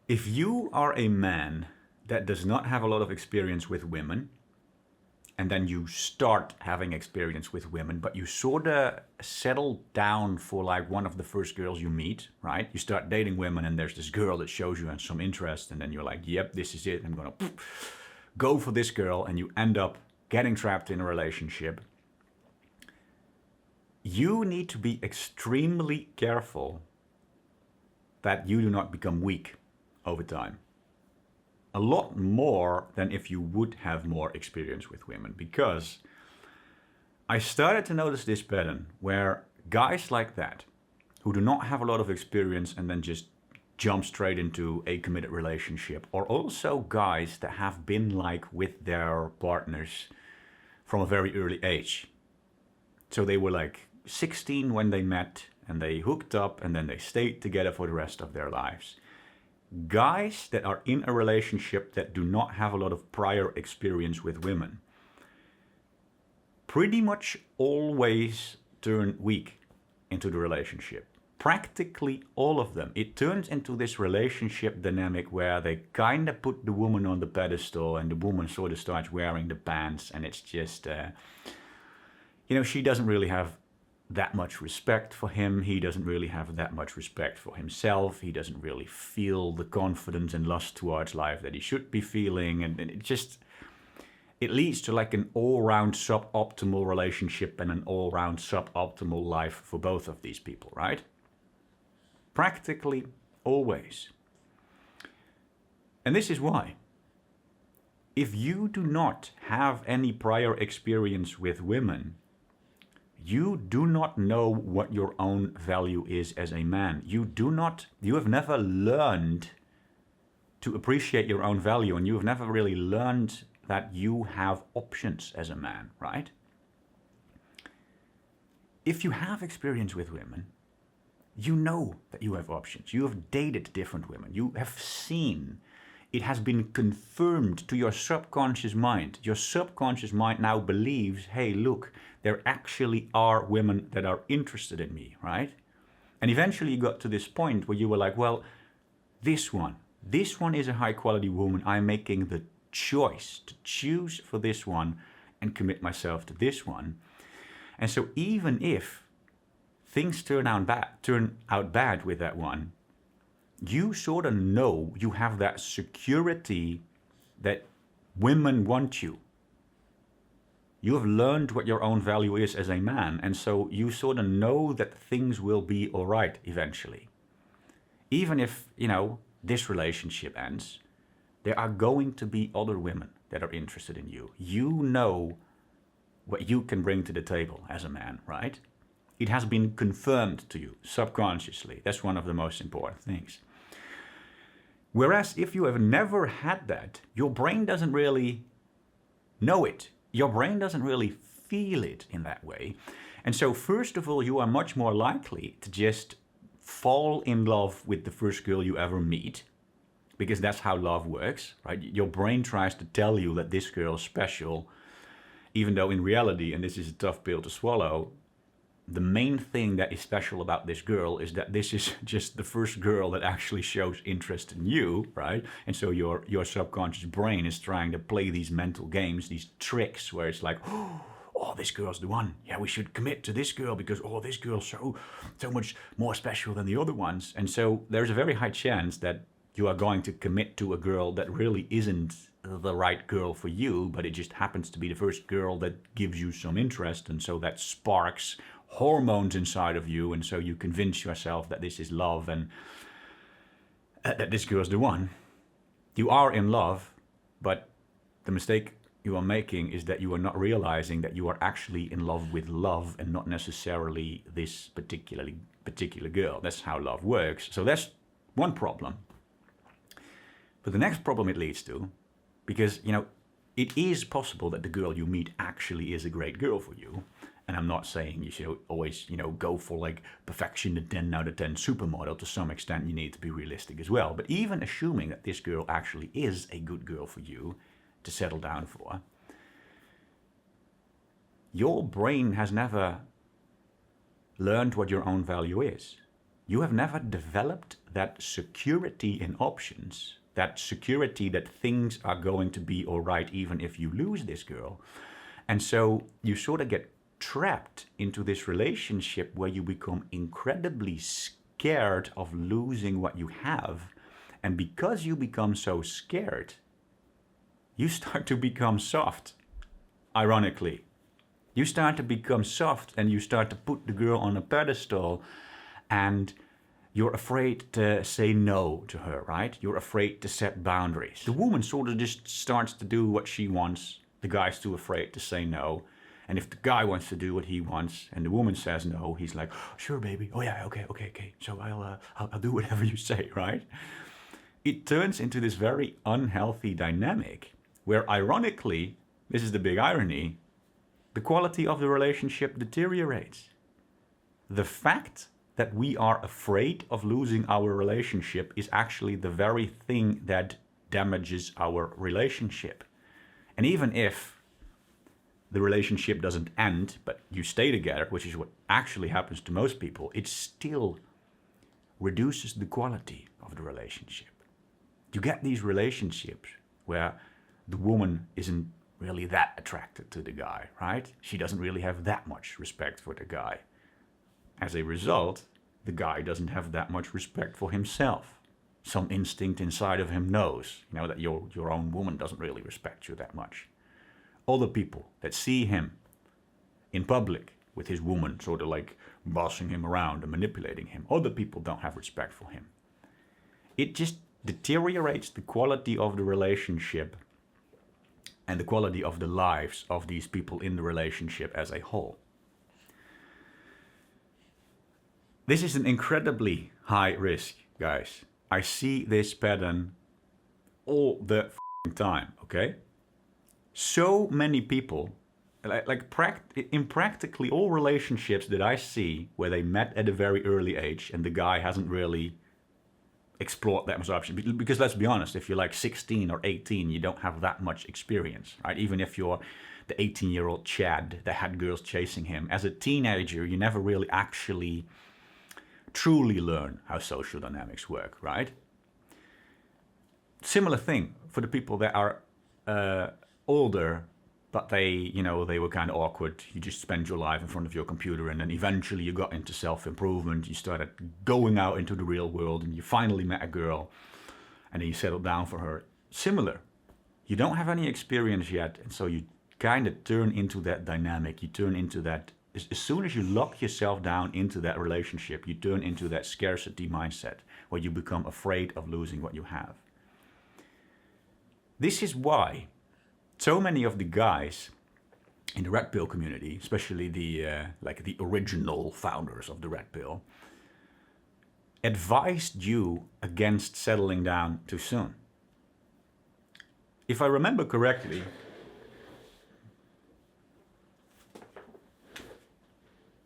If you are a man that does not have a lot of experience with women, and then you start having experience with women, but you sort of settle down for like one of the first girls you meet, right? You start dating women and there's this girl that shows you some interest, and then you're like, yep, this is it. I'm going to go for this girl, and you end up getting trapped in a relationship. You need to be extremely careful that you do not become weak over time. A lot more than if you would have more experience with women, because I started to notice this pattern where guys like that, who do not have a lot of experience and then just jump straight into a committed relationship, or also guys that have been like with their partners from a very early age. So they were like 16 when they met and they hooked up and then they stayed together for the rest of their lives. Guys that are in a relationship that do not have a lot of prior experience with women pretty much always turn weak into the relationship. Practically all of them. It turns into this relationship dynamic where they kind of put the woman on the pedestal and the woman sort of starts wearing the pants, and it's just, she doesn't really have that much respect for him. He doesn't really have that much respect for himself. He doesn't really feel the confidence and lust towards life that he should be feeling. And it leads to like an all-round suboptimal relationship and an all-round suboptimal life for both of these people, right? Practically always. And this is why. If you do not have any prior experience with women, you do not know what your own value is as a man. You have never learned to appreciate your own value, and you have never really learned that you have options as a man, right? If you have experience with women, you know that you have options. You have dated different women. You have seen. It has been confirmed to your subconscious mind. Your subconscious mind now believes, hey, look, there actually are women that are interested in me, right? And eventually you got to this point where you were like, well, this one is a high quality woman. I'm making the choice to choose for this one and commit myself to this one. And so even if things turn out bad with that one, you sort of know you have that security that women want you. You have learned what your own value is as a man, and so you sort of know that things will be all right eventually. Even if, this relationship ends, there are going to be other women that are interested in you. You know what you can bring to the table as a man, right? It has been confirmed to you subconsciously. That's one of the most important things. Whereas if you have never had that, your brain doesn't really know it. Your brain doesn't really feel it in that way. And so first of all, you are much more likely to just fall in love with the first girl you ever meet, because that's how love works, right? Your brain tries to tell you that this girl is special, even though in reality, and this is a tough pill to swallow, the main thing that is special about this girl is that this is just the first girl that actually shows interest in you, right? And so your subconscious brain is trying to play these mental games, these tricks where it's like, oh, this girl's the one. Yeah, we should commit to this girl because, this girl's so much more special than the other ones. And so there's a very high chance that you are going to commit to a girl that really isn't the right girl for you, but it just happens to be the first girl that gives you some interest. And so that sparks hormones inside of you, and so you convince yourself that this is love and that this girl's the one. You are in love, but the mistake you are making is that you are not realizing that you are actually in love with love and not necessarily this particular girl. That's how love works. So that's one problem. But the next problem it leads to, because it is possible that the girl you meet actually is a great girl for you. And I'm not saying you should always, go for like perfection, the 10 out of 10 supermodel. To some extent, you need to be realistic as well. But even assuming that this girl actually is a good girl for you to settle down for, your brain has never learned what your own value is. You have never developed that security in options, that security that things are going to be all right even if you lose this girl. And so you sort of get trapped into this relationship where you become incredibly scared of losing what you have. And because you become so scared, you start to become soft, ironically. You start to become soft and you start to put the girl on a pedestal, and you're afraid to say no to her, right? You're afraid to set boundaries. The woman sort of just starts to do what she wants. The guy's too afraid to say no. And if the guy wants to do what he wants and the woman says no, he's like, sure, baby. Oh yeah, okay. So I'll do whatever you say, right? It turns into this very unhealthy dynamic where, ironically, this is the big irony, the quality of the relationship deteriorates. The fact that we are afraid of losing our relationship is actually the very thing that damages our relationship. And even if the relationship doesn't end, but you stay together, which is what actually happens to most people, it still reduces the quality of the relationship. You get these relationships where the woman isn't really that attracted to the guy, right? She doesn't really have that much respect for the guy. As a result, the guy doesn't have that much respect for himself. Some instinct inside of him knows, that your own woman doesn't really respect you that much. Other people that see him in public with his woman sort of like bossing him around and manipulating him, other people don't have respect for him. It just deteriorates the quality of the relationship and the quality of the lives of these people in the relationship as a whole. This is an incredibly high risk, guys. I see this pattern all the time, okay? So many people, in practically all relationships that I see where they met at a very early age and the guy hasn't really explored that much option. Because let's be honest, if you're like 16 or 18, you don't have that much experience, right? Even if you're the 18-year-old Chad that had girls chasing him. As a teenager, you never really actually truly learn how social dynamics work, right? Similar thing for the people that are older, but they were kind of awkward. You just spend your life in front of your computer, and then eventually you got into self-improvement. You started going out into the real world, and you finally met a girl, and then you settled down for her. Similar. You don't have any experience yet, and so you kind of turn into that dynamic. You turn into that. As soon as you lock yourself down into that relationship, you turn into that scarcity mindset where you become afraid of losing what you have. This is why so many of the guys in the Red Pill community, especially the original founders of the Red Pill, advised you against settling down too soon. If I remember correctly,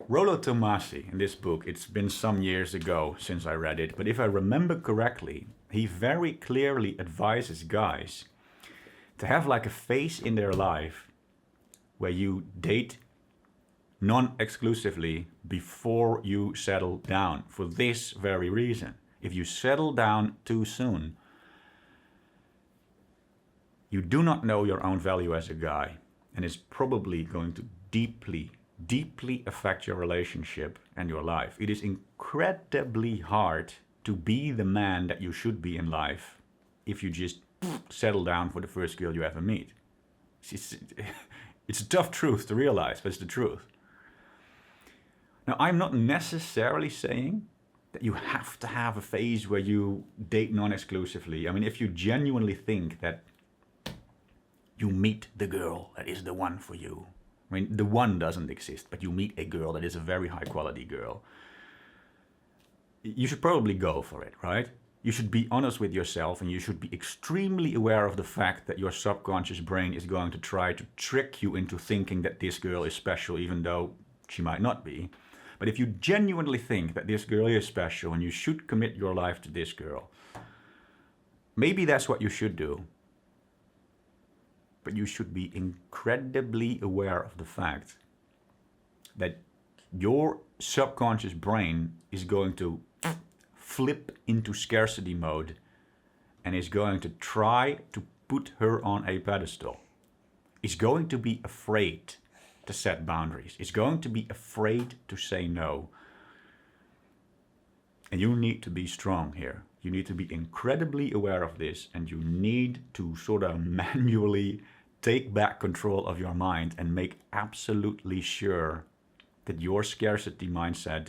Rollo Tomasi, in this book, it's been some years ago since I read it, but if I remember correctly, he very clearly advises guys to have like a phase in their life where you date non-exclusively before you settle down, for this very reason. If you settle down too soon, you do not know your own value as a guy, and it's probably going to deeply affect your relationship and your life. It is incredibly hard to be the man that you should be in life if you just settle down for the first girl you ever meet. It's a tough truth to realize, but it's the truth. Now, I'm not necessarily saying that you have to have a phase where you date non-exclusively. I mean, if you genuinely think that you meet the girl that is the one for you, I mean, the one doesn't exist, but you meet a girl that is a very high quality girl, you should probably go for it, right? You should be honest with yourself, and you should be extremely aware of the fact that your subconscious brain is going to try to trick you into thinking that this girl is special, even though she might not be. But if you genuinely think that this girl is special and you should commit your life to this girl, maybe that's what you should do. But you should be incredibly aware of the fact that your subconscious brain is going to flip into scarcity mode and is going to try to put her on a pedestal. Is going to be afraid to set boundaries. Is going to be afraid to say no. And you need to be strong here. You need to be incredibly aware of this, and you need to sort of manually take back control of your mind and make absolutely sure that your scarcity mindset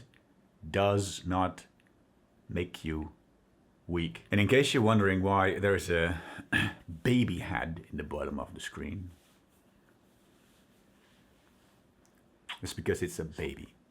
does not make you weak. And in case you're wondering why there's a baby head in the bottom of the screen, it's because it's a baby.